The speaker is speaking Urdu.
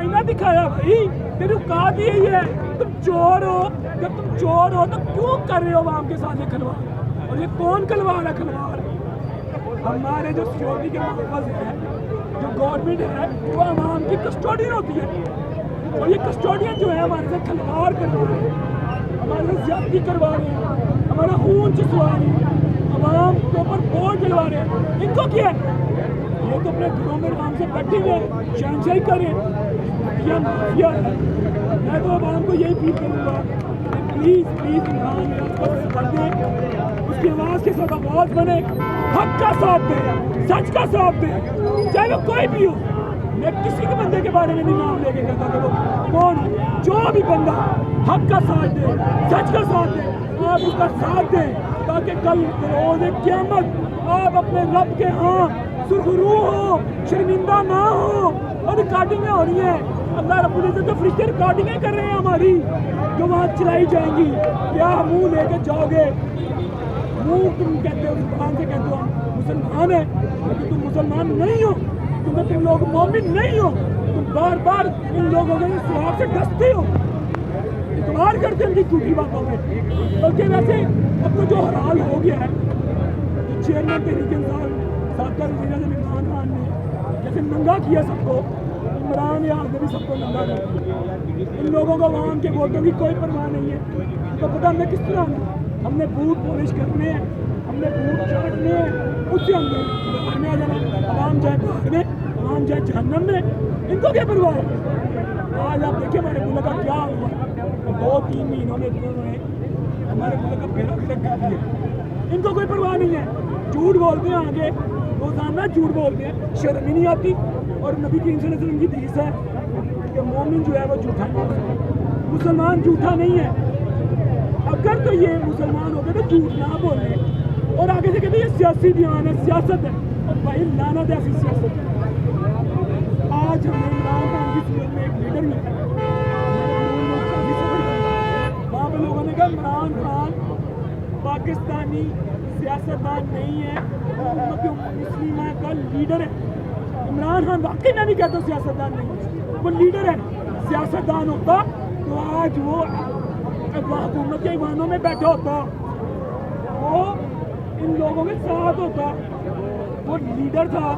آئینہ دکھایا بھائی، تیری اوقات یہی ہے، تم چور ہو، جب تم چور ہو تو کیوں کر رہے ہو عوام کے ساتھ یہ کھلواڑ؟ اور یہ کون کھلواڑ ہے کھلواڑ؟ ہمارے جو سیکورٹی کے محافظ ہیں، جو گورنمنٹ ہے، وہ عوام کی کسٹوڈین ہوتی ہے، اور یہ کسٹوڈین جو ہے ہمارے ساتھ کھلواڑ کروا رہے ہیں، ہمارے ساتھ زیادتی کروا رہے ہیں، ہمارا خون چسوا رہے ہیں، عوام کے اوپر بورڈ ڈلوا رہے ہیں۔ ان کو کیا ہے؟ یہ تو اپنے گھروں میں آرام سے بیٹھے ہوئے شہنشاہی کریں، یہ مافیا ہے۔ میں تو عوام کو یہی اپیل کروں گا کہ پلیز پلیز عمران ریاض کو ساتھ دیں، اس کی آواز کے ساتھ آواز بنے، حق کا ساتھ دیں، سچ کا ساتھ دیں، چاہے وہ کوئی بھی ہو۔ میں کسی کے بندے کے بارے میں نہیں نام لے کے کہتا کہ وہ کون ہو، جو بھی بندہ حق کا ساتھ دے، سچ کا ساتھ دے، آپ اس کا ساتھ دیں، تاکہ کل روز قیامت آپ اپنے رب کے ہاں سرخرو ہو، شرمندہ نہ ہو۔ اور ریکارڈنگیں ہو رہی ہیں، اللہ رب العزت کے فرشتے ریکارڈنگیں کر رہے ہیں ہماری، جو وہاں چلائی جائیں گی۔ کیا منہ لے کے جاؤ گے؟ منہ تم کہتے ہو، زبان سے کہتے ہو ہم مسلمان ہیں، لیکن تم مسلمان نہیں ہو، کیونکہ تم لوگ مومن نہیں ہو۔ تم بار بار ان لوگوں کے سراغ سے ڈستے ہو، اعتبار کرتے ہیں ان کی جھوٹی باتوں میں۔ بلکہ ویسے اب تو جو حلال ہو گیا ہے، چیئرمین تحریک انصاف سابقہ وزیر اعظم عمران خان نے جیسے ننگا کیا سب کو، عمران ریاض نے بھی سب کو ننگا کیا۔ ان لوگوں کو عوام کے ووٹوں کی کوئی پرواہ نہیں ہے۔ تو پتہ ہمیں کس طرح ہم نے بوٹ پالش کرنے ہیں، ہم نے بوٹ چاٹنے ہیں، اس سے ہم نے باہر میں آ جانا، عوام جائے باہر میں، عوام جائے جہنم میں، ان کو کیا پرواہ ہے؟ آج آپ دیکھیں ہمارے ملک کا کیا ہوا، 2-3 مہینوں میں انہوں نے ہمارے ملک کا بیڑا گرک کر دیا۔ ان کو کوئی پرواہ نہیں ہے، جھوٹ بولتے ہیں، آگے روزانہ جھوٹ بولتے ہیں، شرم ہی نہیں آتی۔ اور نبی کریم صلی اللہ علیہ وسلم کی حدیث ہے کہ مومن جو ہے وہ جھوٹا نہیں ہے، مسلمان جھوٹا نہیں ہے۔ اگر تو یہ مسلمان ہو گئے تو جھوٹ نہ بولے، اور آگے سے کہتے ہیں یہ سیاسی بیان ہے، سیاست ہے، اور بھائی لعنت ہے ایسی سیاست ہے۔ آج ہمیں عمران خان کی صورت میں ایک لیڈر ملا، وہاں پہ لوگوں نے کہا عمران خان پاکستانی سیاستدان نہیں ہے، امت مسلمہ کا لیڈر ہے۔ عمران خان واقعی میں بھی کہتا ہوں سیاستدان نہیں ہے، وہ لیڈر ہے۔ سیاستدان ہوتا تو آج وہ حکومت کے ایوانوں میں بیٹھا ہوتا، وہ ان لوگوں کے ساتھ ہوتا، وہ لیڈر تھا۔